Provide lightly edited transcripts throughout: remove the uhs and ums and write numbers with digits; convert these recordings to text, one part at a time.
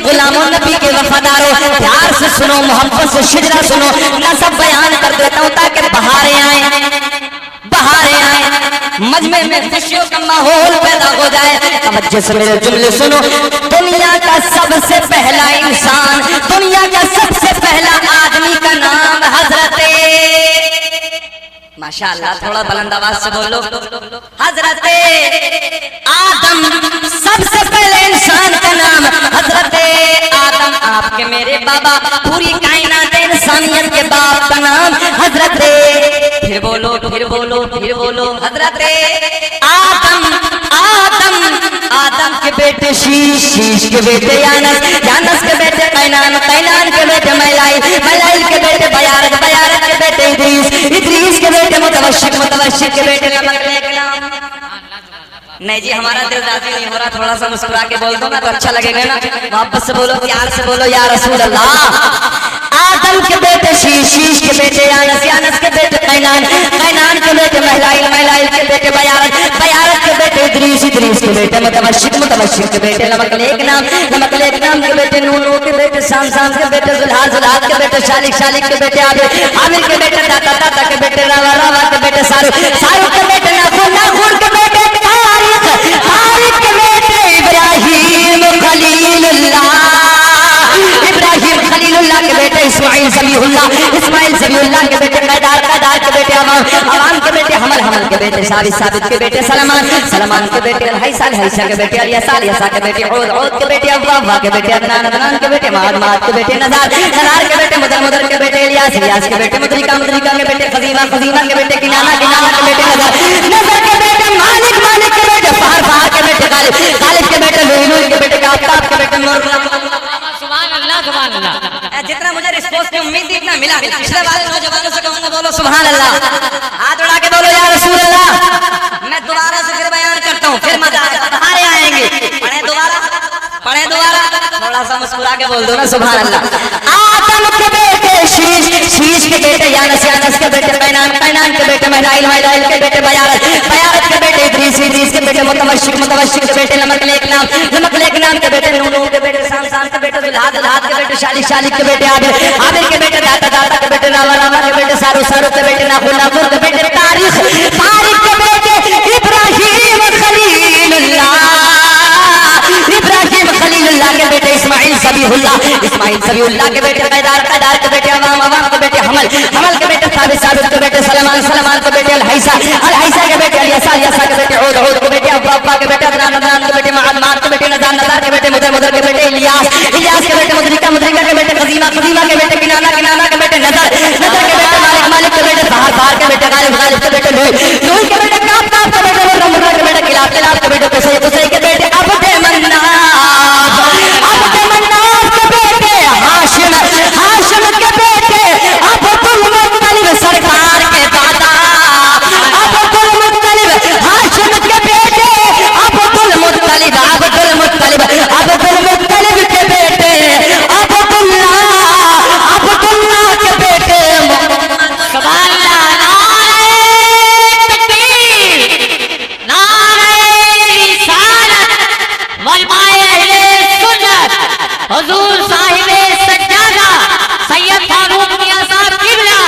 غلاموں نبی کے وفاداروں پیار سے سنو محبت سے شجرا سنو نسب بیان کر دیتا ہوں تاکہ بہاریں آئیں مجمع میں خوشیوں کا ماحول پیدا ہو جائے توجہ سے میرے جملے سنو دنیا کا سب سے پہلا انسان دنیا کا سب سے پہلا آدمی کا نام حضرت ماشاءاللہ تھوڑا بلند آواز سے بولو حضرت آدم سب سے پہلے انسان کا نام حضرت آدم آپ کے میرے بابا پوری کائنات انسانیت کے باپ کا نام حضرت پھر بولو حضرت آدم کے بیٹے شیش کے بیٹے یانس کے بیٹے قینان کے بیٹے میلائل کے بیٹے بیارت کے بیٹے ادریس کے بیٹے متوشق کے بیٹے نہیں جی ہمارا دل راضی نہیں ہو رہا تھوڑا سا مسکرا کے بول دو نا تو اچھا لگے گا نا محبت سے بولو پیار سے بولو یا رسول اللہ آدم کے بیٹے شیش کے بیٹے یانس کے بیٹے قینان کے بیٹے میلائل کے بیٹے بیارت کے بیٹے ادریس کے بیٹے متوشق کے بیٹے لمکلیک نام کے بیٹے نونو کے بیٹے سام کے بیٹے زلحاد کے بیٹے شالک کے بیٹے عامر کے بیٹے داتا کے بیٹے راوا کے بیٹے سارو کے بیٹے ناخور کے بیٹے طارق کے بیٹے ابراہیم خلیل اللہ کے بیٹے اسماعیل ذبیح اللہ کے بیٹے قیدار کے بیٹے عوام کے بیٹے حمل کے بیٹے ثابت کے بیٹے سلمان کے بیٹے الحیسہ کے بیٹے الیسا کے بیٹے عود کے بیٹے ابوا کے بیٹے عدنان کے بیٹے معاد کے بیٹے نزار کے بیٹے مدر کے بیٹے الیاس کے بیٹے مدرکہ کے بیٹے خزیمہ کے بیٹے کنانہ کے بیٹے نظر کے بیٹے مالک کے بیٹے فہر کے بیٹے غالب کے بیٹے لوئی کے بیٹے آفتاب کے بیٹے نور سبحان اللہ جتنا مجھے رسپونس کی امید تھی اتنا ملا پچھلے والے نوجوانوں سے کہوں گا بولو سبحان اللہ ہاتھ اڑا کے بولو یا رسول اللہ میں دوبارہ سے پھر بیان کرتا ہوں پھر مزہ بہاریں آئیں گے پڑھیں دوبارہ تھوڑا سا مسکرا کے بول دو نا سبحان اللہ آدم کے بیٹے شیش کے بیٹے یانس کے بیٹے قینان کے بیٹے میلائل کے بیٹے بیارت کے بیٹے ادریس کے بیٹے متوشق کے بیٹے لمکلیک نام کے بیٹے نونو کے بیٹے سام کے بیٹے زلحاد کے بیٹے شالک کے بیٹے عامر کے بیٹے داتا کے بیٹے راوا کے بیٹے سارو کے بیٹے ناخور کے بیٹے طارق کے بیٹے ابراہیم خلیل اللہ کے بیٹے اسماعیل ذبیح اللہ کے بیٹے قیدار کے بیٹے عوام کے بیٹے حمل کے بیٹے ثابت کے بیٹے سلمان کے بیٹے الحیسہ کے بیٹے الیسا کے بیٹے عود کے بیٹے ابوا کے بیٹے عدنان کے بیٹے معاد کے بیٹے نزار کے بیٹے مدر کے بیٹے الیاس کے بیٹے مدرکہ کے بیٹے خزیمہ کے بیٹے کنانہ کے بیٹے نظر کے بیٹے مالک کے بیٹے بہار کے بیٹے غالب کے بیٹے لوئی کے بیٹے آفتاب کے بیٹے مرہ کے بیٹے کلاب کے بیٹے قصی کے بیٹے عبد مناف کے بیٹے ہاشم کے بیٹے عبد المطلب سرکار کے دادا عبد المطلب ہاشم کے بیٹے عبد المطلب کے بیٹے عبد اللہ کے بیٹے سبحان اللہ نعرہ رسالت علماء اہل سنت حضور صاحب سجادہ سید فاروق میاں صاحب قبلہ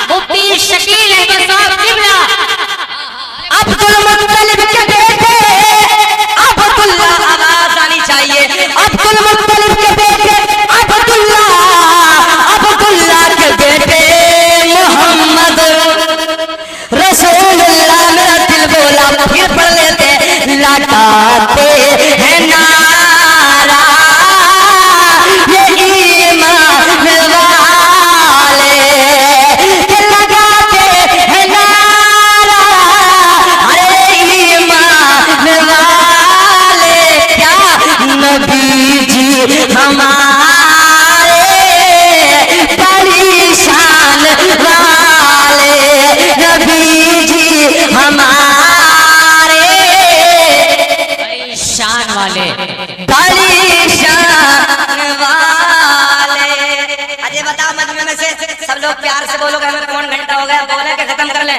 مفتی شکیل احمد صاحب قبلہ عبد المطلب کے بیٹے عبد اللہ آواز آنی چاہیے عبد المطلب کے بیٹے عبد اللہ کے بیٹے محمد رسول اللہ میرا دل بولا پھر پڑھ لیتے لگاتے ہیں نعرہ یہ ایمان والے کہ لگاتے ہیں نعرہ ارے ایمان والے کیا نبی جی ہمارے بڑی شان والے نبی جی ہمارے شان والے بڑی شان والے اجے بتاؤ مجمع میں سے سب لوگ پیار سے بولو گے ہمیں کون گھنٹہ ہو گیا بولے کہ ختم کر لیں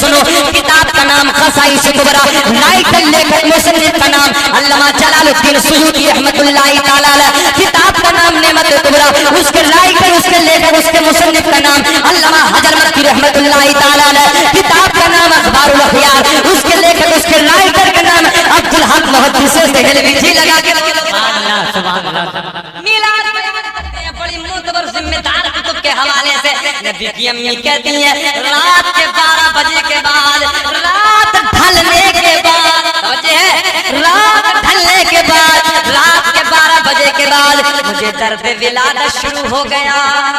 سنو کتاب کا نام خصائص کبریٰ، رائٹر لیکھک مصنف کا نام علامہ جلال الدین سیوطی رحمۃ اللہ تعالی علیہ، کتاب کا نام نعمت کبریٰ، اس کے رائٹر اس کے لیکھک اس کے مصنف کا نام علامہ حجر مکی رحمۃ اللہ تعالی علیہ، کتاب کا نام اخبار الاخیار، اس کے لیکھک اس کے رائٹر کا نام عبدالحق محدث دہلوی جی لگا کے سبحان اللہ میلاد بیان کرتے ہیں بڑی معتبر ذمہ دار کتب کے حوالے سے۔ نبی کی امی کہتی ہیں رات کے 12 بجے کے بعد، رات ڈھلنے کے بعد، توجہ ہے، رات ڈھلنے کے بعد، رات کے 12 بجے کے بعد مجھے درد ولادت شروع ہو گیا،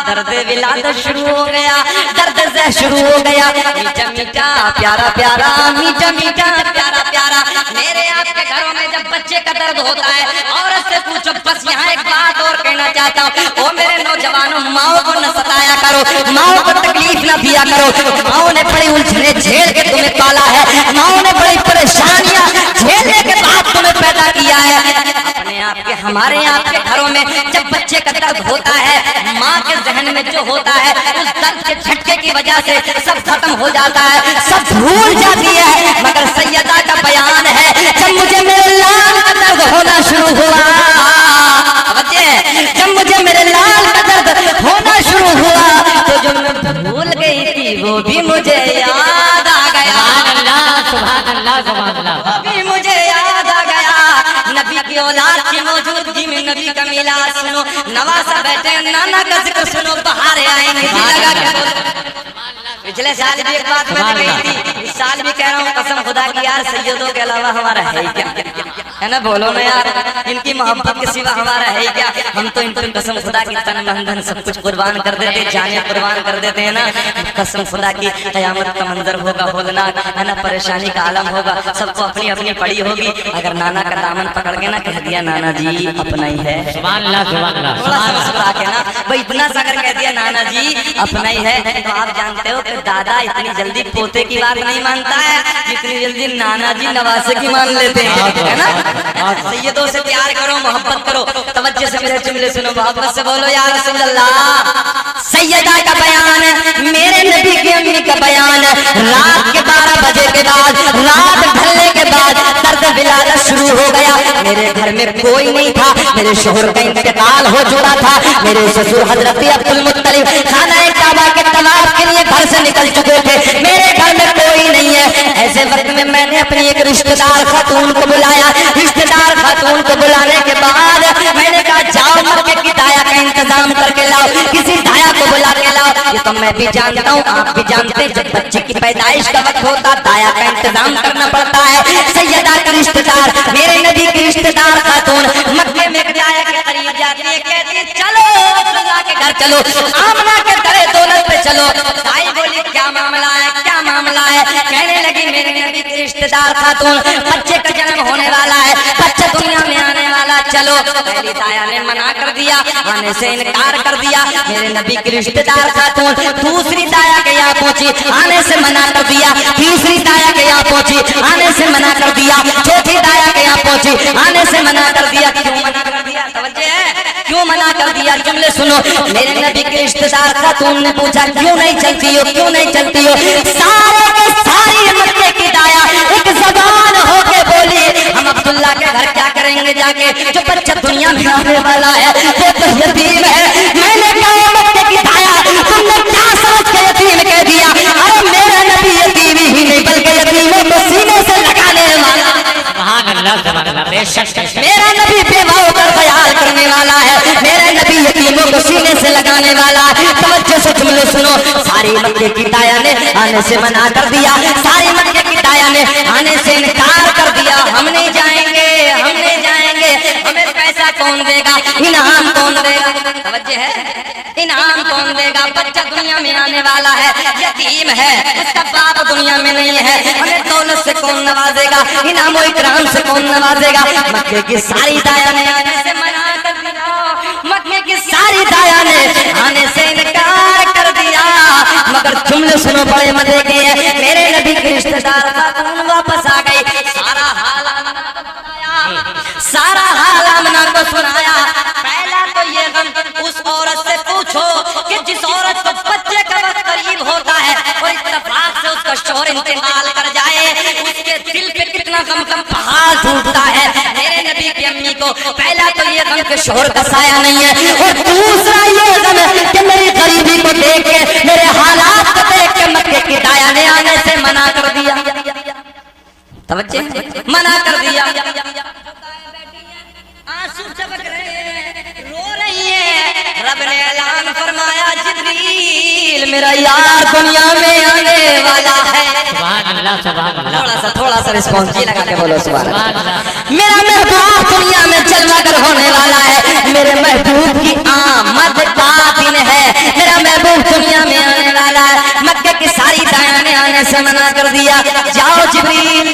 درد ولادت شروع ہو گیا، درد سے شروع ہو گیا، میٹھا میٹھا پیارا پیارا، میٹھا میٹھا پیارا پیارا۔ میرے آپ کے گھروں میں جب بچے کا درد ہوتا ہے عورت سے پوچھو، بس یہاں ایک بات اور کہنا چاہتا ہوں، او میرے نوجوانوں، ماؤں کو نہ ستایا کرو، ماؤں کو تکلیف نہ دیا کرو، ماؤں نے بڑی الجھنیں جھیل کے تمہیں پالا ہے، ماؤں نے بڑی پریشانیاں جھیلنے کے بعد تمہیں پیدا کیا ہے۔ اپنے آپ کے ہمارے آپ کے گھروں میں جب بچے کا درد ہوتا ہے، ماں کے ذہن میں جو ہوتا ہے اس درد کے جھٹکے کی وجہ سے سب ختم ہو جاتا ہے، سب بھول جاتی ہے، مگر سیدہ کا بیان ہے جب مجھے میرے لال کا درد ہونا شروع ہوا، جب مجھے میرے لال کا درد ہونا شروع ہوا تو جو میں بھول گئی تھی وہ بھی مجھے یاد آ گیا، سبحان اللہ سبحان اللہ، وہ بھی مجھے یاد آ گیا۔ نبی کی اولاد کی موجودگی میں نبی کا میلاد سنو، نواسا بیٹھے نانا کا ذکر سنو، بہاریں آئیں گی لگا کے۔ پچھلے سال بھی ایک بات میں نے کہی تھی، اس سال بھی کہہ رہا ہوں قسم خدا کی یار، سیدوں کے علاوہ ہمارا ہے ہی کیا، ہے نا، بولو نا یار، ان کی محبت کے سوا ہمارا ہے ہی کیا، ہم تو ان پر قسم خدا کی تن من دھن سب کچھ قربان کر دیتے، جانیں قربان کر دیتے ہیں نا، قسم خدا کی قیامت کا منظر ہوگا ہولناک، ہے نا، پریشانی کا عالم ہوگا، سب کو اپنی اپنی پڑی ہوگی، اگر نانا کا دامن پکڑ کے نا کہہ دیا نانا جی اپنا ہی ہے، سبحان اللہ سبحان اللہ، تھوڑا سا مسکرا کے نا بھائی اتنا سا اگر کہہ دیا نانا جی اپنا ہی ہے، تو آپ جانتے ہو کہ دادا اتنی جلدی پوتے کی بات نہیں مانتا ہے جتنی جلدی نانا جی نواسے کی مان لیتے ہیں، ہے نا۔ سیدوں سے پیار کرو، محبت کرو، توجہ سے میرے جملے سنو، محبت سے بولو یا رسول اللہ۔ سیدہ کا بیان، میرے نبی کی امی کا بیان، رات کے 12 بجے کے بعد، رات ڈھلنے کے بعد درد ولادت شروع ہو گیا۔ میرے گھر میں کوئی نہیں تھا، میرے شوہر کا انتقال ہو چکا تھا، میرے سسر حضرت عبد المطلب خانہ کعبہ کے طواف کے لیے گھر سے نکل چکے تھے، میرے گھر میں کوئی نہیں ہے۔ ایسے وقت میں نے اپنی ایک رشتہ دار خاتون کو بلایا، رشتہ دار خاتون کو بلانے کے بعد میں نے کہا جاؤ مکے کی دایا کا انتظام کر کے لاؤ، کسی دایا کو بلا کے لاؤ۔ یہ تو میں بھی جانتا ہوں، آپ بھی جانتے ہیں، جب بچے کی پیدائش کا وقت ہوتا دایا کا انتظام کرنا پڑتا ہے۔ سیدہ کا رشتہ دار، میرے نبی کی رشتہ دار خاتون مکے میں دایا کے قریب جاتی ہے، کہتی ہے چلو اللہ کے گھر چلو، آمنہ کے درے دولت پہ چلو۔ دائی بولی کیا معاملہ ہے، کیا معاملہ ہے؟ کہنے لگی میرے نبی کی رشتہ دار خاتون بچے کا جنم ہونے والا ہے، بچہ دنیا میں آنے والا، چلو۔ پہلی دایا نے منع کر دیا، آنے سے انکار کر دیا، میرے نبی کی رشتہ دار خاتون دوسری دایا کے یہاں پہنچی، آنے سے منع کر دیا، تیسری دایا کے یہاں پہنچی، آنے سے منع کر دیا، چوتھی دایا کے یہاں پہنچی، آنے سے منع کر دیا۔ کیوں منع کر دیا؟ توجہ ہے، کیوں منع کر دیا؟ جملے سنو، میرے نبی کی رشتہ دار خاتون نے پوچھا کیوں نہیں چلتی ہو، کیوں نہیں چلتی ہو؟ سارے کے ساری مکے کی دایا ایک زبان ہو کے بولی، ہم عبداللہ کے گھر کیا کریں گے جا کے، جو بچہ دنیا میں آنے والا ہے وہ تو یتیم ہے۔ میں نے کہا مکے کی دایا تم نے کیا سمجھ کے یتیم کہہ دیا؟ ارے میرا نبی یتیم ہی نہیں بلکہ یتیموں کو سینے سے لگانے والا، سبحان اللہ سبحان اللہ، بے شک میرا نبی بیواؤں کا خیال کرنے والا ہے، میرا نبی یتیموں کو سینے سے لگانے والا ہے۔ توجہ سے جملے سنو، ساری مکے کی دایا نے آنے سے منع کر دیا، ساری مکے کی دایا نے آنے سے انکار کر دیا، ہم نہیں جائیں گے، ہم نہیں جائیں گے، ہمیں پیسہ کون دے گا، انعام کون دے گا؟ توجہ ہے، انعام کون دے گا؟ بچہ دنیا میں آنے والا ہے، یتیم ہے، اس کا باپ دنیا میں نہیں ہے، ہمیں دولت سے کون نوازے گا، انعام و اکرام سے کون نوازے گا؟ مکے کی ساری دایا نے آنے سے منع کر دیا، مکے کی ساری دایا نے آنے سے انکار کر دیا، مگر جملے سنو بڑے مزے کے ہیں۔ میرے نبی کی رشتہ دار خاتون واپس آ گئی، سارا حال آمنہ کو بتایا، سارا حال آمنہ کو سنایا۔ پہلا تو یہ غم، اس عورت سے پوچھو کہ جس عورت کو بچے کا وقت قریب ہوتا ہے اور اتفاق سے اس کا شوہر انتقال کر جائے اس کے دل پہ کتنا غم کا پہاڑ ٹوٹتا ہے. میرے نبی کی امی کو پہلا تو یہ غم کہ شوہر کا سایہ نہیں ہے, اور دوسرا یہ غم کہ میری غریبی کو دیکھ کے, میرے حالات کو دیکھ کے مکے کی دایا نے آنے سے منع کر دیا. توجہ, منع کر دیا. آنسو چبک رہے ہیں, رو رہی ہے. رب نے اعلان فرمایا جبریل میرا یار دنیا میں آنے والا ہے. سبحان اللہ سبحان اللہ. تھوڑا سا رسپانس جی لگا کے بولو سبحان اللہ. سبحان اللہ. میرا محبوب دنیا میں جلوہ گر ہونے والا ہے. میرے محبوب کی آمد کا دن ہے. میرا محبوب دنیا میں آنے والا ہے. مکے کی ساری دائیں نے آنے سے منع کر دیا. جاؤ جبریل,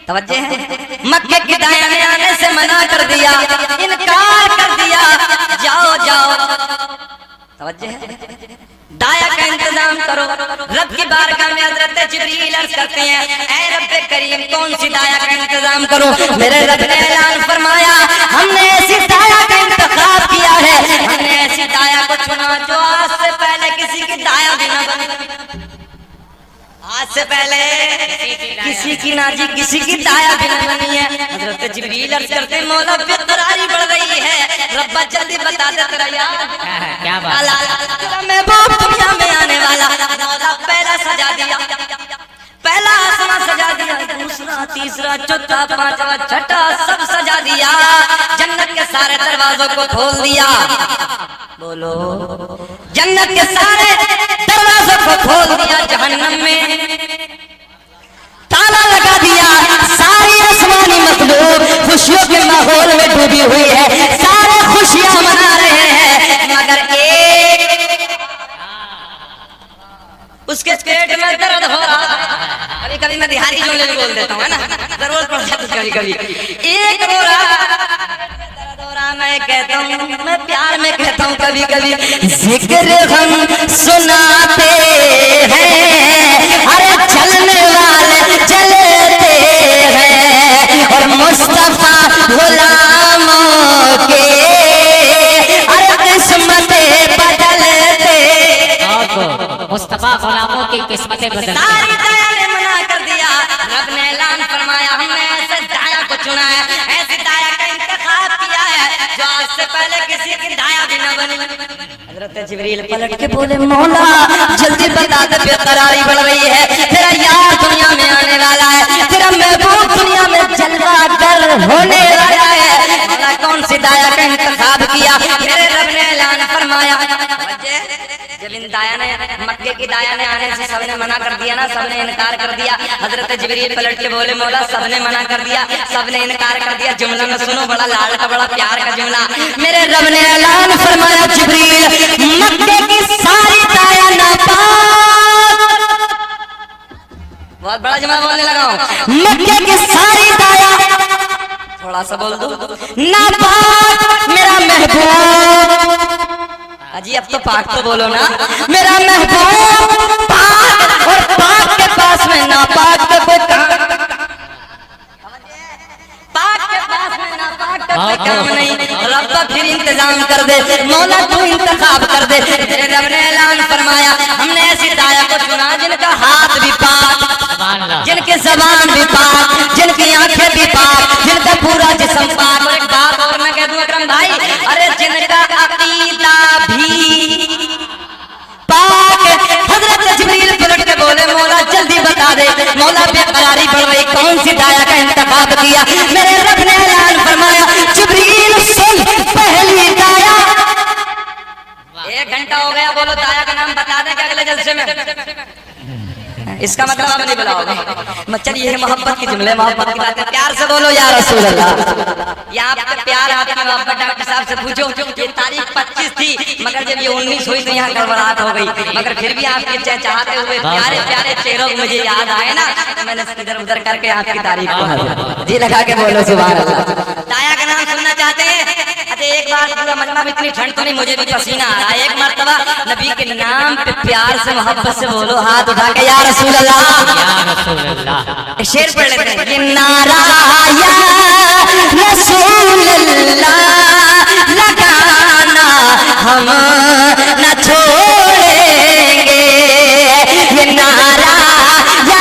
توجہ ہے, مکے کی دائیں نے آنے سے منع کر دیا, انکار کر دیا. جاؤ جاؤ, توجہ ہے, دایا کا انتظام کرو. رب کی بارگاہ میں حضرت جبریل عرض کرتے ہیں اے رب کریم کون سی دایا کا انتظام کرو. میرے رب نے اعلان فرمایا ہم نے ایسی دایا کا انتخاب کیا ہے, ہم نے ایسی دایا کو چنا جو آج سے پہلے کسی کی دایا بھی نہ بنے. آج سے پہلے کسی کی ناجی کسی کی دایا بھی نہ بنی ہے. حضرت جبریل عرض کرتے ہیں مولا بے قراری بڑھ رہی ہے, ربا جلدی بتا دے تیرا یار کیا بات ہے. تیرا محبوب دنیا میں آنے والا. مولا پہلا سجا دیا, پہلا آسمان سجا دیا, دوسرا تیسرا چوتھا پانچواں چھٹا سب سجا دیا. جنت کے سارے دروازوں کو کھول دیا. بولو, جنت کے سارے دروازوں کو کھول دیا. جہنم میں تالا لگا دیا. ساری آسمانی مخلوق خوشیوں کے ماحول میں ڈوبی ہوئی ہے, سارے خوشیاں منا رہے ہیں, مگر ایک اس کے پیٹ میں درد ہو رہا ہے. کبھی کبھی میں دیہاتی جملے بھی بول دیتا ہوں, ہے نا, ضرورت پڑ جاتی کبھی کبھی. ایک رو رہا, میں کہتا ہوں, میں پیار میں کہتا ہوں کبھی کبھی ذکر ہم سناتے ہیں, ارے چلنے والے چلتے ہیں, اور مصطفیٰ غلاموں کے ارے قسمتیں بدلتے. مصطفیٰ غلاموں کی قسمتیں بدلتے. ساری دایا نے منع کر دیا. رب نے اعلان فرمایا ہم نے ایسے دایا کو چنا ہے, ایسی دایا کا انتخاب کیا ہے جو آج سے پہلے کسی کی دایا بھی نہ بنی. حضرت جبریل پلٹ کے بولے مولا جلدی بتا دے, بے قراری بڑھ رہی ہے, تیرا یار دنیا میں آنے والا ہے, تیرا محبوب دنیا میں جلوہ گر ہونے والا ہے. مولا کون سی دایا کا انتخاب کیا. میرے رب نے اعلان فرمایا جب ان دایا نے مکے کی دایا نے آنے سے سب نے منع کر دیا نا, سب نے انکار کر دیا. حضرت جبریل پلٹ کے بولے مولا سب نے منع کر دیا, سب نے انکار کر دیا. جملہ میں سنو, بڑا لال کا بڑا پیار کا جملہ. میرے رب نے اعلان فرمایا جبریل مکے کی ساری دایا ناپاک, بہت بڑا جملہ بولنے لگا ہوں, مکے کی ساری دایا, تھوڑا سا بول دو, ناپاک میرا محبوب. جی اب تو پاک تو بولو نا. میرا محبوب پاک, اور پاک کے پاس میں ناپاک کا کوئی پاک کے پاس میں ناپاک کا کوئی کام نہیں. رب پھر انتظام کر دے, مولا تو انتخاب کر دے. تیرے رب نے اعلان فرمایا ہم نے ایسی دایا کو چنا جن کا ہاتھ بھی پاک, جن کی زبان بھی پاک, جن کی آنکھیں بھی پاک, جن کا پورا جسم پاک. اور ایک بات اور میں کہہ دوں اکرم بھائی, ارے جن کا عقیدہ بھی پاک. حضرت جبریل پلٹ کے بولے مولا جلدی بتا دے. مولا بے قراری بڑھ رہی, کون سی دایا کا انتخاب کیا. میرے رب نے اعلان فرمایا جبریل سن پہلی دایا. 1 گھنٹہ ہو گیا, بولو دایا کا نام بتا دیں کہ اگلے جلسے میں. اس کا مطلب آپ نہیں بلاؤ. چلیے محبت کی جملے, محبت کی باتیں, پیار سے بولو یا رسول اللہ. یہ آپ کا پیار, آپ کی محبت ڈاکٹر صاحب سے پوچھو. یہ تاریخ 25 تھی, مگر جب یہ 19 ہوئی تو یہاں گڑبڑاہٹ ہو گئی. مگر پھر بھی آپ کے چاہتے ہوئے پیارے پیارے چہروں مجھے یاد آئے نا, میں نے ادھر ادھر کر کے آپ کی تعریف کو جی لگا کے بولو سبحان اللہ. دایا کا نام سننا چاہتے ہیں. اچھا ایک بار پورا مجمع میں اتنی ٹھنڈ تو نہیں, مجھے بھی پسینہ آ رہا ہے. ایک مرتبہ نبی کے نام پہ پیار سے محبت سے بولو, ہاتھ اٹھا کے یا رسول اللہ. شیر پڑھ لیتے ہیں. یہ نعرہ یا رسول اللہ لگانا ہم نہ چھوڑیں گے, یہ نعرہ یا